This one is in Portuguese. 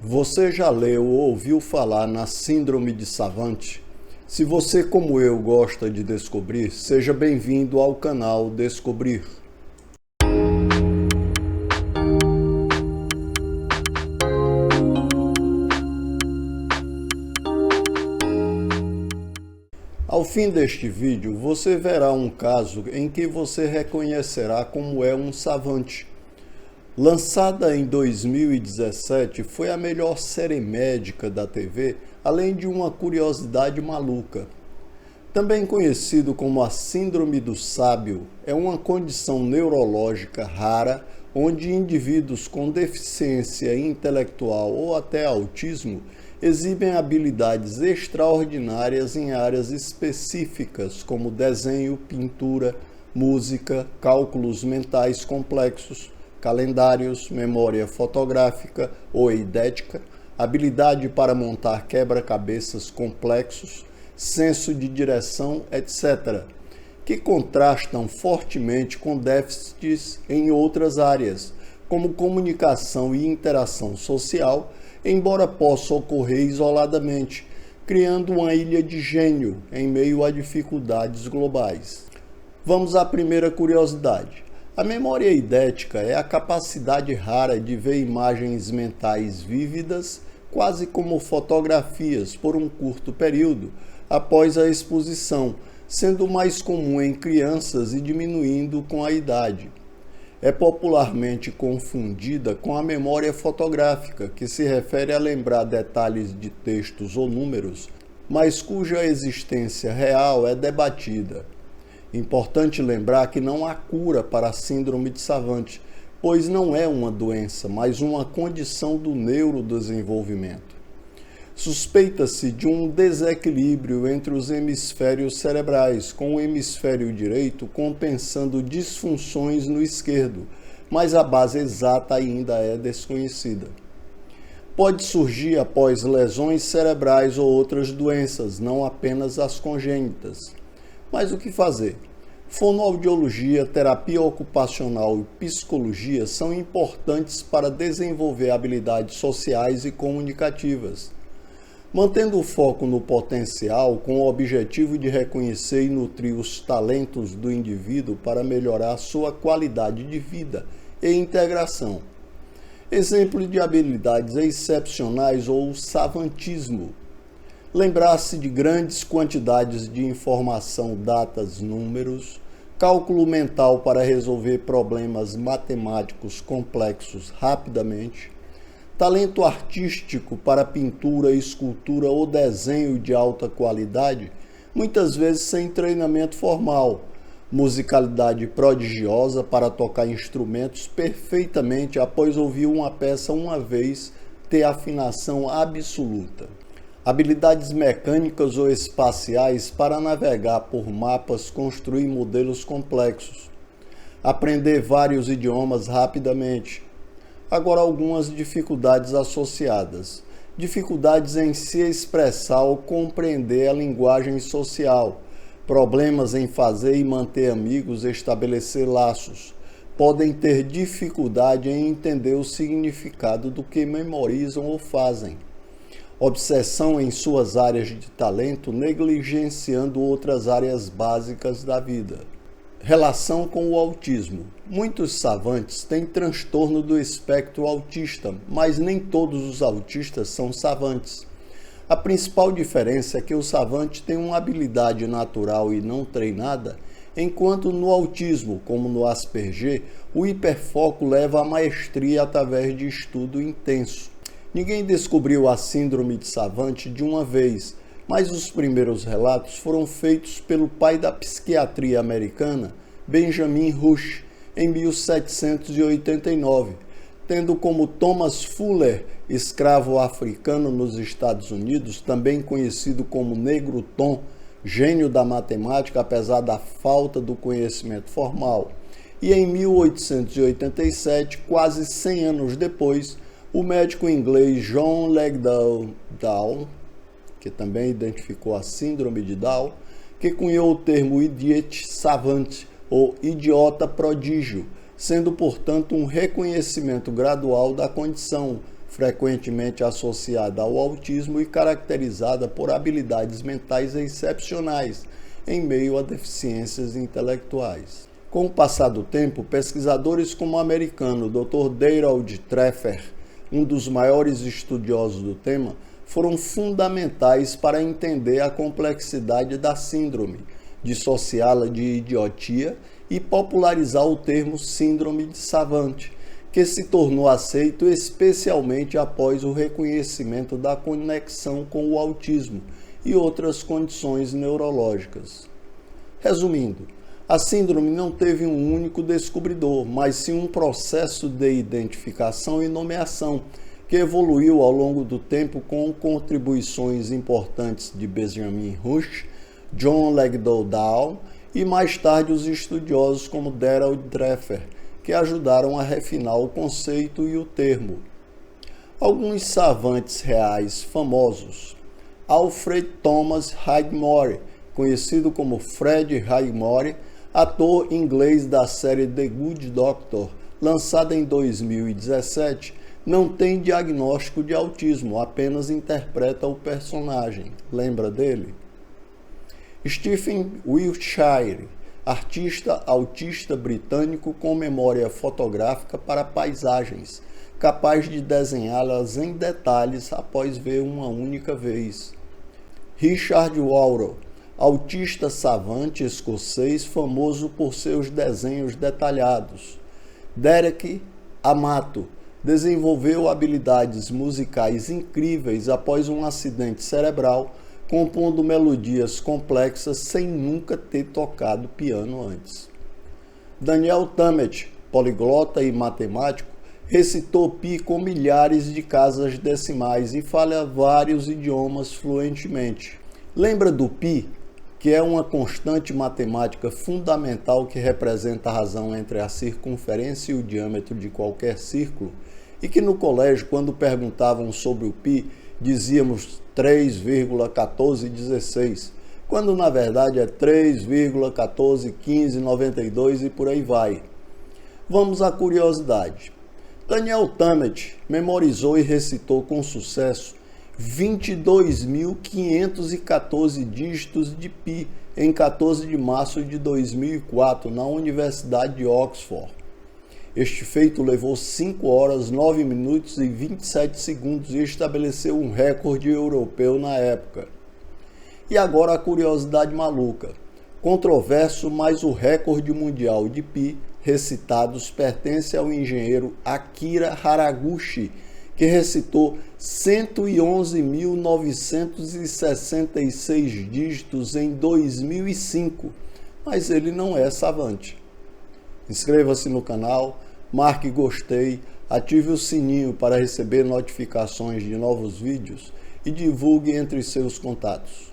Você já leu ou ouviu falar na Síndrome de Savant? Se você, como eu, gosta de descobrir, seja bem-vindo ao canal Descobrir. Ao fim deste vídeo, você verá um caso em que você reconhecerá como é um savant. Lançada em 2017, foi a melhor série médica da TV, além de uma curiosidade maluca. Também conhecido como a Síndrome do Sábio, é uma condição neurológica rara onde indivíduos com deficiência intelectual ou até autismo exibem habilidades extraordinárias em áreas específicas como desenho, pintura, música, cálculos mentais complexos, calendários, memória fotográfica ou eidética, habilidade para montar quebra-cabeças complexos, senso de direção, etc., que contrastam fortemente com déficits em outras áreas, como comunicação e interação social, embora possa ocorrer isoladamente, criando uma ilha de gênio em meio a dificuldades globais. Vamos à primeira curiosidade. A memória eidética é a capacidade rara de ver imagens mentais vívidas, quase como fotografias, por um curto período, após a exposição, sendo mais comum em crianças e diminuindo com a idade. É popularmente confundida com a memória fotográfica, que se refere a lembrar detalhes de textos ou números, mas cuja existência real é debatida. Importante lembrar que não há cura para a síndrome de Savant, pois não é uma doença, mas uma condição do neurodesenvolvimento. Suspeita-se de um desequilíbrio entre os hemisférios cerebrais, com o hemisfério direito compensando disfunções no esquerdo, mas a base exata ainda é desconhecida. Pode surgir após lesões cerebrais ou outras doenças, não apenas as congênitas. Mas o que fazer? Fonoaudiologia, terapia ocupacional e psicologia são importantes para desenvolver habilidades sociais e comunicativas. Mantendo o foco no potencial, com o objetivo de reconhecer e nutrir os talentos do indivíduo para melhorar sua qualidade de vida e integração. Exemplo de habilidades excepcionais ou savantismo. Lembrar-se de grandes quantidades de informação, datas, números, cálculo mental para resolver problemas matemáticos complexos rapidamente, talento artístico para pintura, escultura ou desenho de alta qualidade, muitas vezes sem treinamento formal, musicalidade prodigiosa para tocar instrumentos perfeitamente após ouvir uma peça uma vez, ter afinação absoluta. Habilidades mecânicas ou espaciais para navegar por mapas, construir modelos complexos. Aprender vários idiomas rapidamente. Agora, algumas dificuldades associadas. Dificuldades em se expressar ou compreender a linguagem social. Problemas em fazer e manter amigos, estabelecer laços. Podem ter dificuldade em entender o significado do que memorizam ou fazem. Obsessão em suas áreas de talento, negligenciando outras áreas básicas da vida. Relação com o autismo. Muitos savantes têm transtorno do espectro autista, mas nem todos os autistas são savantes. A principal diferença é que o savante tem uma habilidade natural e não treinada, enquanto no autismo, como no Asperger, o hiperfoco leva à maestria através de estudo intenso. Ninguém descobriu a síndrome de Savant de uma vez, mas os primeiros relatos foram feitos pelo pai da psiquiatria americana, Benjamin Rush, em 1789, tendo como Thomas Fuller, escravo africano nos Estados Unidos, também conhecido como Negro Tom, gênio da matemática apesar da falta do conhecimento formal. E em 1887, quase 100 anos depois, o médico inglês John Langdale, que também identificou a síndrome de Down, que cunhou o termo idiot savant, ou idiota prodígio, sendo, portanto, um reconhecimento gradual da condição, frequentemente associada ao autismo e caracterizada por habilidades mentais excepcionais em meio a deficiências intelectuais. Com o passar do tempo, pesquisadores como o americano Dr. Darold Treffer, um dos maiores estudiosos do tema, foram fundamentais para entender a complexidade da síndrome, dissociá-la de idiotia e popularizar o termo síndrome de Savant, que se tornou aceito especialmente após o reconhecimento da conexão com o autismo e outras condições neurológicas. Resumindo, a síndrome não teve um único descobridor, mas sim um processo de identificação e nomeação que evoluiu ao longo do tempo com contribuições importantes de Benjamin Rush, John Legdow e mais tarde os estudiosos como Darold Treffer, que ajudaram a refinar o conceito e o termo. Alguns savantes reais famosos: Alfred Thomas Highmore, conhecido como Fred Highmore, ator inglês da série The Good Doctor, lançada em 2017, não tem diagnóstico de autismo, apenas interpreta o personagem. Lembra dele? Stephen Wiltshire, artista autista britânico com memória fotográfica para paisagens, capaz de desenhá-las em detalhes após ver uma única vez. Richard Warrow, autista savante escocês famoso por seus desenhos detalhados. Derek Amato desenvolveu habilidades musicais incríveis após um acidente cerebral, compondo melodias complexas sem nunca ter tocado piano antes. Daniel Tammet, poliglota e matemático, recitou pi com milhares de casas decimais e fala vários idiomas fluentemente. Lembra do pi, que é uma constante matemática fundamental que representa a razão entre a circunferência e o diâmetro de qualquer círculo, e que no colégio, quando perguntavam sobre o pi, dizíamos 3,1416, quando na verdade é 3,141592 e por aí vai. Vamos à curiosidade. Daniel Tammet memorizou e recitou com sucesso 22.514 dígitos de pi em 14 de março de 2004 na Universidade de Oxford. Este feito levou 5 horas, 9 minutos e 27 segundos e estabeleceu um recorde europeu na época. E agora a curiosidade maluca. Controverso, mas o recorde mundial de pi recitados pertence ao engenheiro Akira Haraguchi, que recitou 111.966 dígitos em 2005, mas ele não é savante. Inscreva-se no canal, marque gostei, ative o sininho para receber notificações de novos vídeos e divulgue entre seus contatos.